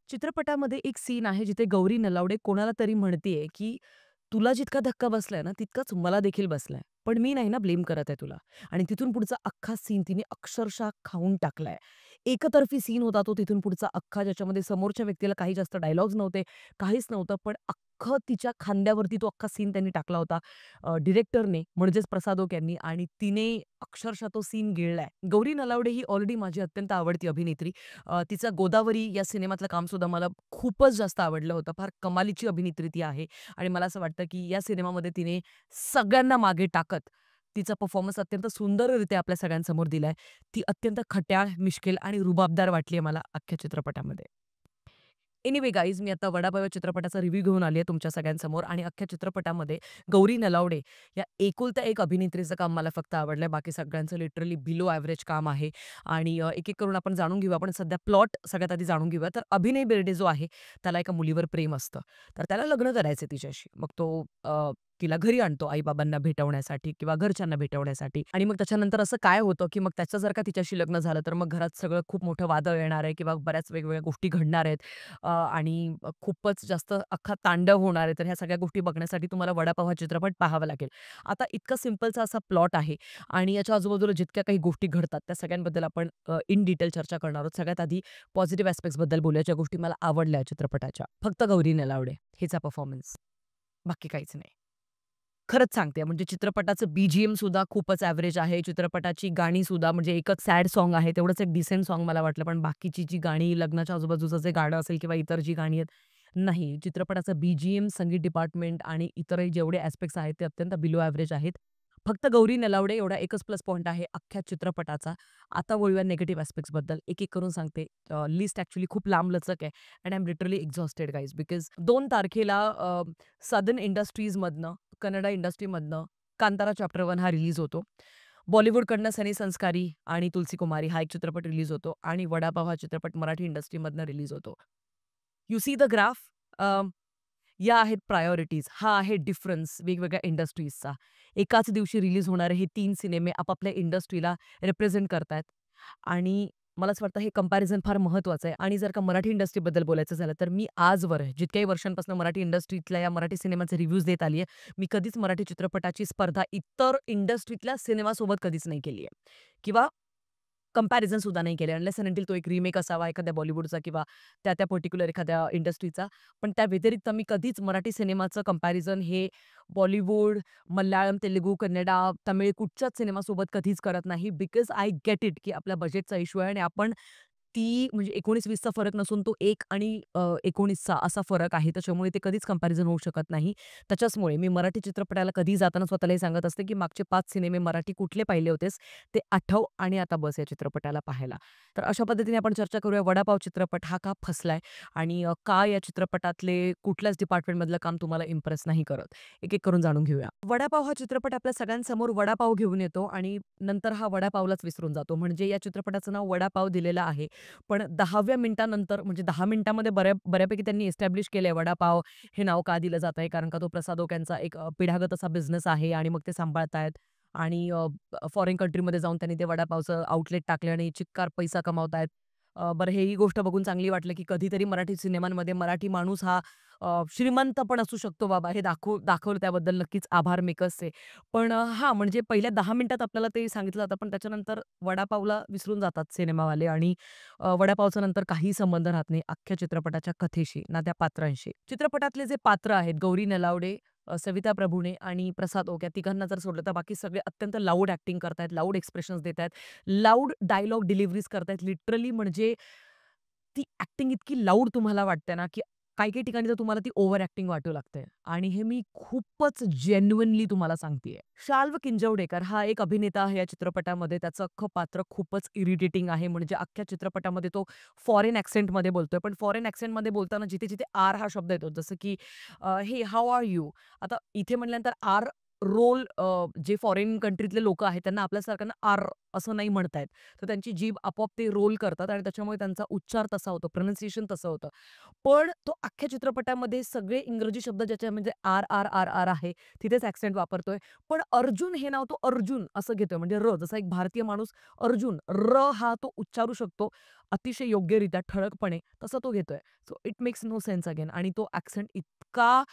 चित्रपटामध्ये एक सीन आहे जिथे गौरी नलावडे कोणाला तरी म्हणतीये, की "तुला जितका धक्का बसलाय ना, तितकाच मला देखील बसलाय. पण मी नाही ना ब्लेम करत आहे तुला." आणि तिथून पुढचा अख्खा सीन तिने अक्षरशः खाऊन टाकलाय. एकतर्फी सीन होता तो तिथून पुढचा अख्खा, ज्याच्यामध्ये समोरच्या व्यक्तीला काही जास्त डायलॉग्स नव्हते, काहीच नव्हतं. पण अख्खं तिच्या खांद्यावरती तो अख्खा सीन त्यांनी टाकला होता डिरेक्टरने म्हणजेच प्रसाद ओक यांनी आणि तिने अक्षरशः तो सीन गिळलाय. गौरी नलावडे ही ऑलरेडी माझी अत्यंत आवडती अभिनेत्री. तिचा गोदावरी या सिनेमातलं कामसुद्धा मला खूपच जास्त आवडलं होतं. फार कमालीची अभिनेत्री ती आहे आणि मला असं वाटतं, की या सिनेमामध्ये तिने सगळ्यांना मागे टाकत तिचा परफॉर्मन्स अत्यंत सुंदररित्या आपल्या सगळ्यांसमोर दिलाय. ती अत्यंत खट्याळ, मिश्किल आणि रुबाबदार वाटली मला अख्ख्या चित्रपटामध्ये. एनिवे गाईज मी आता वडापाव या चित्रपटाचा रिव्ह्यू घेऊन आली आहे तुमच्या सगळ्यांसमोर आणि अख्ख्या चित्रपटामध्ये गौरी नलावडे या एकुलत्या एक अभिनेत्रीचं काम मला फक्त आवडलंय. बाकी सगळ्यांचं लिटरली बिलो एव्हरेज काम आहे आणि एक-एक करून आपण जाणून घेऊ. आपण सध्या प्लॉट सगळ्यात आधी जाणून घेऊया. तर अभिनय बेर्डे जो आहे, त्याला एका मुलीवर प्रेम असतं. तर त्याला लग्न करायचंय तिच्याशी. मग तो तिला घरी आणतो आई-बाबांना भेटवण्यासाठी किंवा घरच्यांना भेटवण्यासाठी आणि मग त्याच्यानंतर असं काय होतं, की मग त्याचं जर का तिच्याशी लग्न झालं, तर मग घरात सगळं खूप मोठं वादळ येणार आहे किंवा बऱ्याच वेगवेगळ्या गोष्टी घडणार आहेत. आणि खूपच जास्त अख्खा तांडव होणार आहे. तर ह्या सगळ्या गोष्टी बघण्यासाठी तुम्हाला वडापाव हा चित्रपट पाहावा लागेल. आता इतका सिंपलचा असा प्लॉट आहे आणि याच्या आजूबाजूला जितक्या काही गोष्टी घडतात त्या सगळ्यांबद्दल आपण इन डिटेल चर्चा करणार आहोत. सगळ्यात आधी पॉझिटिव्ह ॲस्पेक्ट्सबद्दल बोलूया, ज्या गोष्टी मला आवडल्या चित्रपटाच्या. फक्त गौरी नलावडे हिचा परफॉर्मन्स, बाकी काहीच नाही. खरंच सांगते म्हणजे चित्रपटाचं सुद्धा खूपच एव्हरेज आहे. चित्रपटाची गाणीसुद्धा म्हणजे एकच सॅड सॉन्ग आहे. तेवढंच एक डिसेंट सॉन्ग मला वाटलं. पण बाकीची जी गाणी लग्नाच्या आजूबाजूचं जे गाणं असेल किंवा इतर जी गाणी आहेत, नाही. चित्रपटाचं संगीत डिपार्टमेंट आणि इतरही जेवढे ॲस्पेक्ट्स आहेत ते अत्यंत बिलो एव्हरेज आहेत. फक्त गौरी नलावडे एवढा एकच प्लस पॉइंट आहे अख्ख्या चित्रपटाचा. आता वळूया निगेटिव्ह ॲस्पेक्ट्सबद्दल. एक-एक करून सांगते. लिस्ट ॲक्चुअली खूप लांबलचक आहे and I am literally exhausted guys because 2 तारखेला सदर्न इंडस्ट्रीजमधनं कन्नडा इंडस्ट्रीमधनं कांतारा चॅप्टर 1 हा रिलीज होतो. बॉलिवूडकडनं सनी संस्कारी आणि तुलसी कुमारी हा एक चित्रपट रिलीज होतो आणि वडापाव हा चित्रपट मराठी इंडस्ट्रीमधनं रिलीज होतो. You see the graph. या आहेत प्रायोरिटीज. हा आहे डिफरन्स वेगवेगळ्या इंडस्ट्रीजचा. एकाच दिवशी रिलीज होणारे हे 3 सिनेमे आपापल्या इंडस्ट्रीला रिप्रेझेंट करतायत आणि मला असं वाटतं हे कंपॅरिझन फार महत्त्वाचं आहे आणि जर का मराठी इंडस्ट्रीबद्दल बोलायचं झालं तर मी आजवर जितक्याही वर्षांपासून मराठी इंडस्ट्रीतल्या या मराठी सिनेमाचे रिव्ह्यूज देत आली आहे. मी कधीच मराठी चित्रपटाची स्पर्धा इतर इंडस्ट्रीतल्या सिनेमासोबत कधीच नाही केली आहे किंवा कंपॅरिझन सुद्धा नाही केले अनलेस अँड अंटिल तो एक रिमेक असावा एखाद्या बॉलिवूडचा किंवा त्या पर्टिक्युलर एखाद्या इंडस्ट्रीचा. पण त्या व्यतिरिक्त मी कधीच मराठी सिनेमाचं कंपॅरिझन हे बॉलिवूड, मल्याळम, तेलुगू, कन्नडा, तमिळ कुठच्याच सिनेमासोबत कधीच करत नाही. बिकॉज आय गेट इट की आपल्या बजेटचा इश्यू आहे आणि आपण ती म्हणजे 19-20 चा फरक नसून तो 1 आणि 19 चा असा फरक आहे. त्याच्यामुळे ते कधीच कंपॅरिझन होऊ शकत नाही. त्याच्याचमुळे मी मराठी चित्रपटाला कधी जाताना स्वतःला हे सांगत असते, की मागचे 5 सिनेमे मराठी कुठले पाहिले होतेस ते आठव आणि आता बस या चित्रपटाला पाहायला. तर अशा पद्धतीने आपण चर्चा करूया वडापाव चित्रपट हा का फसलाय आणि का या चित्रपटातले कुठल्याच डिपार्टमेंटमधलं काम तुम्हाला इम्प्रेस नाही करत. एक-एक करून जाणून घेऊया. वडापाव हा चित्रपट आपल्या सगळ्यांसमोर वडापाव घेऊन येतो आणि नंतर हा वडापावलाच विसरून जातो. म्हणजे या चित्रपटाचं नाव वडापाव दिलेलं आहे. पण 10व्या मिनिटानंतर म्हणजे 10 मिनिटामध्ये बऱ्यापैकी त्यांनी एस्टॅब्लिश केलंय वडापाव हे नाव का दिलं जातंय कारण का तो प्रसाद ओक यांचा एक पिढ्यागत असा बिझनेस आहे आणि मग ते सांभाळतायत आणि फॉरेन कंट्रीमध्ये जाऊन त्यांनी ते वडापावचं आउटलेट टाकले आणि चिक्कार पैसा कमावतायत. बरं ही गोष्ट बघून चांगली वाटलं, की कधीतरी मराठी सिनेमांमध्ये मराठी माणूस हा श्रीमंत पण असू शकतो बाबा हे दाखवलं त्याबद्दल नक्कीच आभार मेकर्सचे. पण हां, म्हणजे पहिल्या 10 मिनिटात आपल्याला ते सांगितलं जातं, पण त्याच्यानंतर वडापावला विसरून जातात सिनेमावाले आणि वडापावचा नंतर काही संबंध राहत नाही अख्ख्या चित्रपटाच्या कथेशी, ना त्या पात्रांशी. चित्रपटातले जे पात्र आहेत गौरी नलावडे, सविता प्रभूणे आणि प्रसाद ओक या तिघांना जर सोडलं तर बाकी सगळे अत्यंत लाऊड ॲक्टिंग करतायत, लाऊड एक्सप्रेशन्स देतायत, लाऊड डायलॉग डिलिव्हरीज करतायत. लिटरली म्हणजे ती ॲक्टिंग इतकी लाऊड तुम्हाला वाटते ना, की काही-काही ठिकाणी तर तुम्हाला ती ओव्हर ॲक्टिंग वाटू लागते आणि हे मी खूपच जेन्युइनली तुम्हाला सांगतेय. शाल्व किंजवडेकर हा एक अभिनेता आहे या चित्रपटामध्ये. त्याचं अख्खं पात्र खूपच इरिटेटिंग आहे. म्हणजे अख्ख्या चित्रपटामध्ये तो फॉरेन ॲक्सेंटमध्ये बोलतोय. पण फॉरेन ॲक्सेंटमध्ये बोलताना जिथे-जिथे आर हा शब्द येतो, जसं की "हे हाऊ आर यू?" आता इथे म्हटल्यानंतर आर रोल जे फॉरेन कंट्रीतले लोकं आहेत त्यांना आपल्यासारख्यांना आर असं नाही म्हणता तर त्यांची जीभ आपोआप ते रोल करतात आणि त्याच्यामुळे त्यांचा उच्चार तसा होतो, प्रोनन्सिएशन तसं होतं. पण तो अख्ख्या चित्रपटामध्ये सगळे इंग्रजी शब्द ज्याच्यामध्ये आर, आर, आर, आर आहे, तिथेच ॲक्सेंट वापरतोय. पण अर्जुन हे नाव तो अर्जुन असं घेतोय म्हणजे र जसा एक भारतीय माणूस अर्जुन र हा तो उच्चारू शकतो अतिशय योग्यरित्या, ठळकपणे तसा तो घेतोय. So it makes no sense again आणि तो ॲक्सेंट इतका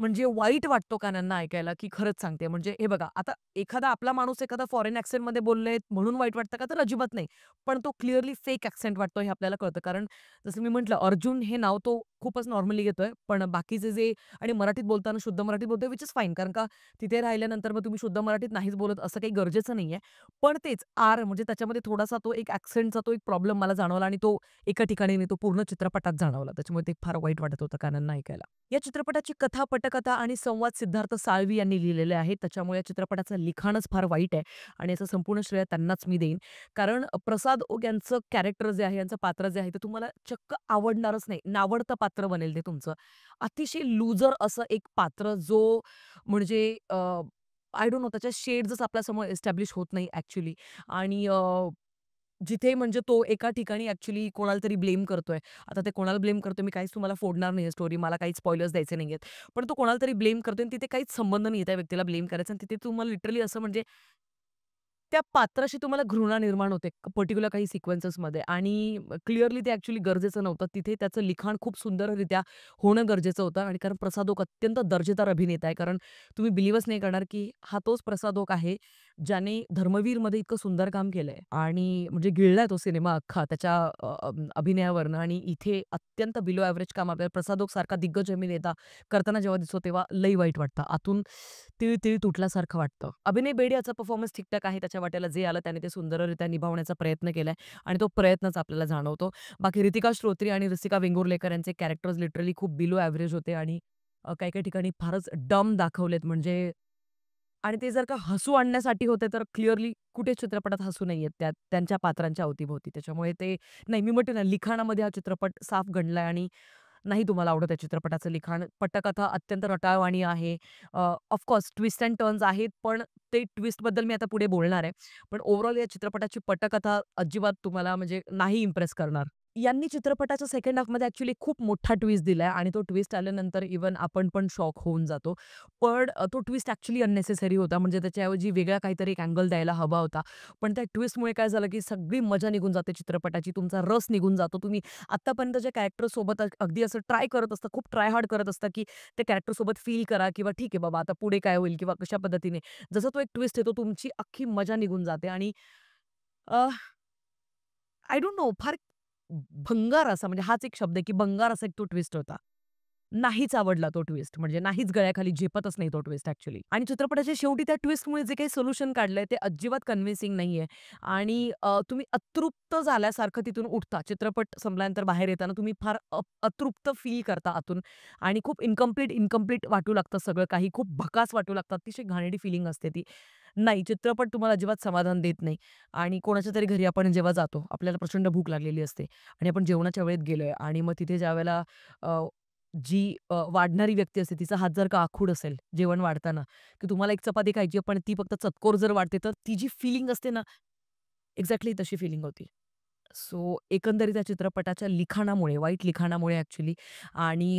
म्हणजे वाईट वाटतो कानांना ऐकायला, की खरंच सांगते. म्हणजे हे बघा, आता एखादा आपला माणूस एखादा फॉरेन ॲक्सेंटमध्ये बोलले म्हणून वाईट वाटतं का? तर अजिबात नाही. पण तो क्लिअरली फेक ॲक्सेंट वाटतो हे आपल्याला कळतं. कारण जसं मी म्हटलं अर्जुन हे नाव तो खूपच नॉर्मली घेतोय. पण बाकीचे जे आणि मराठीत बोलताना शुद्ध मराठीत बोलतोय व्हिच इज फाईन. कारण का तिथे राहिल्यानंतर मग तुम्ही शुद्ध मराठीत नाहीच बोलत असं काही गरजेचं नाहीये. पण तेच आर म्हणजे त्याच्यामध्ये थोडासा तो एक ॲक्सेंटचा तो एक प्रॉब्लेम मला जाणवला आणि तो एका ठिकाणी नाही, तो पूर्ण चित्रपटात जाणवला. त्याच्यामुळे ते फार वाईट वाटत होतं कानांना ऐकायला. या चित्रपटाची कथा, पटकथा आणि संवाद सिद्धार्थ साळवी यांनी लिहिलेले आहेत. त्याच्यामुळे या चित्रपटाचं लिखाणच फार वाईट आहे आणि याचं संपूर्ण श्रेय त्यांनाच मी देईन. कारण प्रसाद ओक यांचं कॅरेक्टर जे आहे, यांचं पात्र जे आहे, ते तुम्हाला चक्क आवडणारच नाही. नावडतं पात्र बनेल ते तुमचं. अतिशय लूजर असं एक पात्र जो म्हणजे आय डोंट नो त्याच्या शेड्सच आपल्यासमोर एस्टॅब्लिश होत नाही ॲक्चुअली आणि जिथे म्हणजे तो एका ठिकाणी ॲक्चुअली कोणाला तरी ब्लेम करतोय. आता ते कोणाला ब्लेम करतोय मी काहीच तुम्हाला फोडणार नाहीये स्टोरी. मला काहीच स्पॉइलर्स द्यायचे नाहीयेत. पण तो कोणाला तरी ब्लेम करतोय आणि तिथे काहीच संबंध नाहीये त्या व्यक्तीला ब्लेम करायचा आणि तिथे तुम्हाला लिटरली असं म्हणजे त्या पात्राशी तुम्हाला घृणा निर्माण होते पर्टिक्युलर काही सिक्वेन्सेसमध्ये आणि क्लिअरली ते ॲक्चुअली गरजेचं नव्हतं. तिथे त्याचं लिखाण खूप सुंदररित्या होणं गरजेचं होतं आणि कारण प्रसाद ओक अत्यंत दर्जेदार अभिनेता आहे. कारण तुम्ही बिलीव्हच नाही करणार, की हा तोच प्रसाद ओक आहे, ज्याने धर्मवीरमध्ये इतकं सुंदर काम केलंय आणि म्हणजे गिळलाय तो सिनेमा अख्खा त्याच्या अभिनयावरनं आणि इथे अत्यंत बिलो एव्हरेज काम आपल्याला प्रसाद ओक सारखा दिग्गज अभिनेता करताना जेव्हा दिसतो, तेव्हा लई वाईट वाटतं. आतून तीळ तुटल्यासारखं वाटतं. अभिनय बेड याचा परफॉर्मन्स ठीकठाक आहे. त्याच्या वाट्याला जे आलं त्याने ते सुंदररित्या निभावण्याचा प्रयत्न केलाय आणि तो प्रयत्नच आपल्याला जाणवतो. बाकी ऋतिका श्रोत्री आणि रसिका वेंगुर्लेकर यांचे कॅरेक्टर्स लिटरली खूप बिलो एव्हरेज होते आणि काही-काही ठिकाणी फारच डम दाखवलेत म्हणजे आणि ते जर का हसू आणण्यासाठी होते, तर क्लिअरली कुठेच चित्रपटात हसू नाहीयेत त्यांच्या पात्रांच्या अवतीभोवती. त्याच्यामुळे ते नाही मी म्हटले ना, लिखाणामध्ये हा चित्रपट साफ गणलाय आणि नाही तुम्हाला आवडत आहे चित्रपटाचं लिखाण. पटकथा अत्यंत रटाळवाणी आहे. ऑफकोर्स ट्विस्ट एंड टर्न्स आहेत, पण ते ट्विस्टबद्दल मी आता पुढे बोलणार आहे. पण ओव्हरऑल या चित्रपटाची पटकथा अजिबात तुम्हाला म्हणजे नाही इम्प्रेस करणार. यांनी चित्रपटाच्या सेकंड हाल्फमध्ये ॲक्चुअली खूप मोठा ट्विस्ट दिलाय आणि तो ट्विस्ट आल्यानंतर इव्हन आपण पण शॉक होऊन जातो. पण तो ट्विस्ट ॲक्चुअली अननेसेसरी होता. म्हणजे त्याच्याऐवजी वेगळा काहीतरी एक अँगल द्यायला हवा होता. पण त्या ट्विस्टमुळे काय झालं, की सगळी मजा निघून जाते चित्रपटाची. तुमचा रस निघून जातो. तुम्ही आत्तापर्यंत ज्या कॅरेक्टरसोबत अगदी असं ट्राय करत असता, खूप ट्राय हार्ड करत असता, की त्या कॅरेक्टरसोबत फील करा किंवा ठीक आहे बाबा आता पुढे काय होईल किंवा कशा पद्धतीने. जसा तो एक ट्विस्ट येतो तुमची अख्खी मजा निघून जाते आणि आय डोंट नो फार भंगार असा म्हणजे हाच एक शब्द आहे, की भंगार असा एक तो ट्विस्ट होता. नाहीच आवडला तो ट्विस्ट म्हणजे नाहीच गळ्याखाली झेपतच नाही तो ट्विस्ट ॲक्चुअली. आणि चित्रपटाच्या शेवटी त्या ट्विस्टमुळे जे काही सोल्युशन काढलंय ते अजिबात कन्विन्सिंग नाहीये आणि तुम्ही अतृप्त झाल्यासारखं तिथून उठता. चित्रपट संपल्यानंतर बाहेर येताना तुम्ही फार अतृप्त फील करता आतून आणि खूप इन्कम्प्लीट वाटू लागतं सगळं काही. खूप भकास वाटू लागतं. अतिशय घाणेरडी फीलिंग असते ती. नाही, चित्रपट तुम्हाला अजिबात समाधान देत नाही आणि कोणाच्या तरी घरी आपण जेव्हा जातो, आपल्याला प्रचंड भूक लागलेली असते आणि आपण जेवणाच्या वेळेत गेलोय आणि मग तिथे ज्यावेळेला जी वाढणारी व्यक्ती असते, तिचा हात जर का आखूड असेल जेवण वाढताना, की तुम्हाला एक चपाती खायची आहे, पण ती फक्त चतकोर जर वाढते, तर ती जी फीलिंग असते ना, एक्झॅक्टली तशी फीलिंग होती. सो एकंदरीत या चित्रपटाच्या लिखाणामुळे, वाईट लिखाणामुळे ॲक्चुअली आणि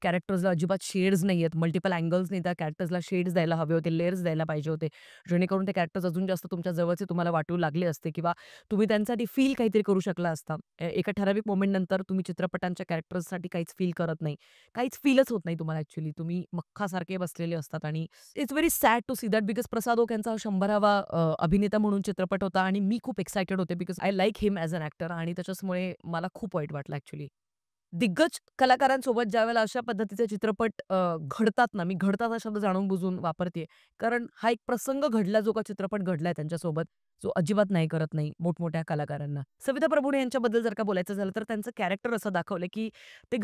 कॅरेक्टर्सला अजिबात शेड्स नाहीयेत. मल्टिपल अँगल्सनी त्या कॅरेक्टर्सला शेड्स द्यायला हवे होते, लेयर्स द्यायला पाहिजे होते. जेणेकरून ते कॅरेक्टर्स अजून जास्त तुमच्या जवळचे तुम्हाला वाटू लागले असते किंवा तुम्ही त्यांच्यासाठी फील काहीतरी करू शकला असता. एका ठराविक मोमेंटनंतर तुम्ही चित्रपटांच्या कॅरेक्टर्ससाठी काहीच फील करत नाही. काहीच फीलच होत नाही तुम्हाला ॲक्चुअली. तुम्ही मख्खासारखे बसलेले असतात आणि it's very sad to see that because Prasad Oak यांचा 100वा अभिनेता म्हणून चित्रपट होता आणि मी खूप एक्सायटेड होते because I like him as an actor आणि त्याच्याचमुळे मला खूप वाईट वाटलं ॲक्चुअली. दिग्गज कलाकारांसोबत ज्यावेळेला अशा पद्धतीचे चित्रपट घडतात ना, मी घडतात हा शब्द जाणून-बुजून वापरतेय. कारण हा एक प्रसंग घडला जो का चित्रपट घडलाय त्यांच्यासोबत, जो अजिबात नाही करत नाही मोठमोठ्या कलाकारांना. सविता प्रभुणे यांच्याबद्दल जर का बोलायचं झालं तर त्यांचं कॅरेक्टर असं दाखवलंय, की ते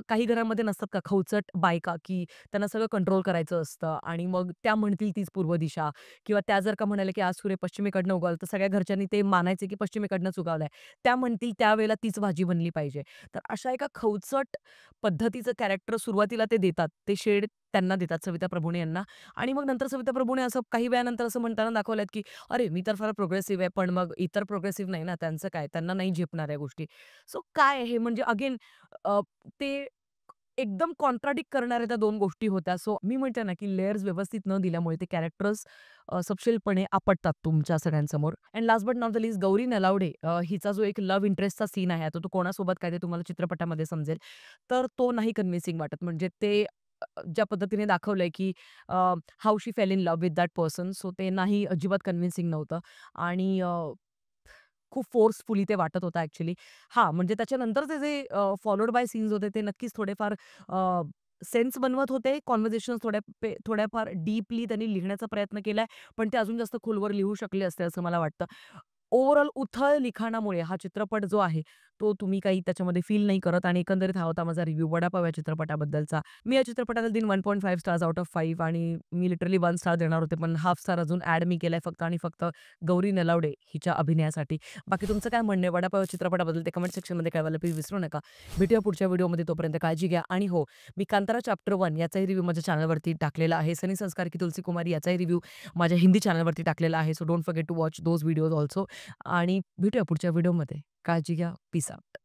काही घरांमध्ये नसतात का खवचट बायका, की त्यांना सगळं कंट्रोल करायचं असतं आणि मग त्या म्हणतील तीच पूर्व दिशा किंवा त्या जर का म्हणाल्या, की आज सूर्य पश्चिमेकडनं उगवला, तर सगळ्या घरच्यांनी ते मानायचे, की पश्चिमेकडनंच उगवलाय. त्या म्हणतील त्यावेळेला तीच भाजी बनली पाहिजे. तर अशा एका खवचट पद्धतीचं कॅरेक्टर सुरुवातीला ते देतात. ते शेड त्यांना देतात सविता प्रभुणे यांना आणि मग नंतर सविता प्रभुणे असं काही वेळानंतर असं म्हणताना दाखवल्यात, की "अरे, मी तर फार प्रोग्रेसिव्ह आहे, पण मग इतर प्रोग्रेसिव्ह नाही ना, त्यांचं काय? त्यांना नाही झेपणार या गोष्टी." सो काय आहे हे म्हणजे अगेन ते एकदम कॉन्ट्राडिक्ट करणाऱ्या त्या 2 गोष्टी होत्या. सो मी म्हणते ना, की लेयर्स व्यवस्थित न दिल्यामुळे ते कॅरेक्टर्स सपशेलपणे आपटतात तुमच्या सगळ्यांसमोर. And last but not the least Gauri Nalawade हिचा जो एक लव्ह इंटरेस्टचा सीन आहे, आता तो कोणासोबत काय ते तुम्हाला चित्रपटामध्ये समजेल. तर तो नाही कन्विन्सिंग वाटत. म्हणजे ते ज्या पद्धतीने दाखवलंय, की how she fail in love with that person. So ते नाही अजिबात कन्विन्सिंग नव्हतं आणि खूप फोर्सफुली ते वाटत होतं ॲक्चुअली. हां, म्हणजे त्याच्यानंतरचे जे फॉलोड बाय सीन्स होते ते नक्कीच थोडेफार सेन्स बनवत होते. कन्व्हर्सेशन्स थोड्याफार डीपली त्यांनी लिहिण्याचा प्रयत्न केलाय, पण ते अजून जास्त खोलवर लिहू शकले असते असं मला वाटतं. ओव्हरऑल उथळ लिखाणामुळे हा चित्रपट जो आहे, तो तुम्ही काही त्याच्यामध्ये फील नाही करत आणि एकंदरीत हा होता माझा रिव्ह्यू वडापाव या चित्रपटाबद्दलचा. मी या चित्रपटाला देईन 1.5 स्टार्स आउट ऑफ 5 आणि मी लिटरली 1 स्टार देणार होते, पण हाल्फ स्टार अजून ॲड मी केलाय फक्त आणि फक्त गौरी नलावडे हिच्या अभिनयासाठी. बाकी तुमचं काय म्हणणं आहे वडापाव या चित्रपटाबद्दल ते कमेंट सेक्शनमध्ये कळवायला प्लीज विसरू नका. भेटूया पुढच्या व्हिडिओमध्ये. तोपर्यंत काळजी घ्या आणि हो, मी कांतारा चॅप्टर 1 याचाही रिव्ह्यू माझ्या चॅनलवरती टाकलेला आहे. सनी संस्कार की तुलसी कुमारी याचाही रिव्ह्यू माझ्या हिंदी चॅनलवरती टाकलेला आहे. So don't forget to watch those videos also आणि भेटूया पुढच्या व्हिडिओमध्ये. काळजी घ्या. Peace out.